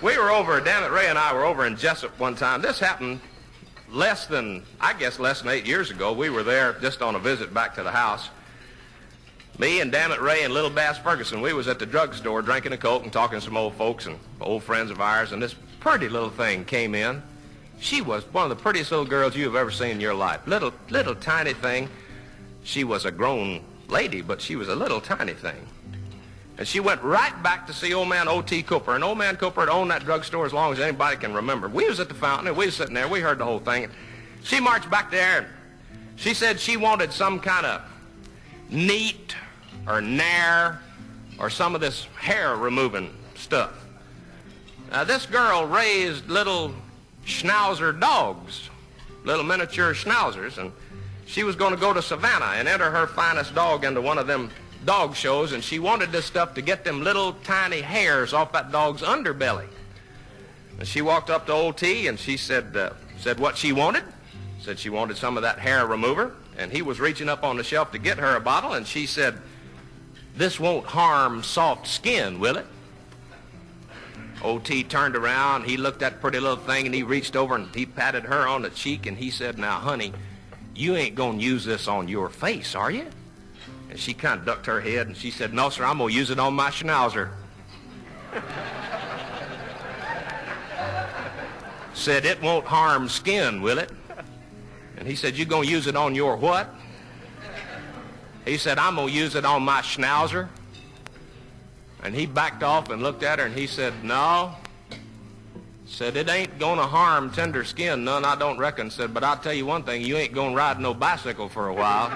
Dammit Ray and I were over in Jessup one time. This happened less than 8 years ago. We were there just on a visit back to the house. Me and Dammit Ray and Little Bass Ferguson, we was at the drugstore drinking a Coke and talking to some old folks and old friends of ours, and this pretty little thing came in. She was one of the prettiest little girls you have ever seen in your life. Little tiny thing. She was a grown lady, but she was a little tiny thing. And she went right back to see old man O.T. Cooper. And old man Cooper had owned that drugstore as long as anybody can remember. We was at the fountain, and we was sitting there. We heard the whole thing. She marched back there, and she said she wanted some kind of neat or nair or some of this hair-removing stuff. Now, this girl raised little schnauzer dogs, little miniature schnauzers, and she was going to go to Savannah and enter her finest dog into one of them dog shows, and she wanted this stuff to get them little tiny hairs off that dog's underbelly. And she walked up to old T, and she said what she wanted. Said she wanted some of that hair remover, and he was reaching up on the shelf to get her a bottle, and she said, "This won't harm soft skin, will it?" Old T turned around, he looked at that pretty little thing, and he reached over and he patted her on the cheek, and he said, "Now, honey, you ain't gonna use this on your face, are you?" And she kind of ducked her head, and she said, "No, sir, I'm gonna use it on my schnauzer." Said, "It won't harm skin, will it?" And he said, "You gonna use it on your what?" He said, "I'm gonna use it on my schnauzer." And he backed off and looked at her, and he said, "No." Said, "It ain't gonna harm tender skin, none, I don't reckon." Said, "But I'll tell you one thing, you ain't gonna ride no bicycle for a while."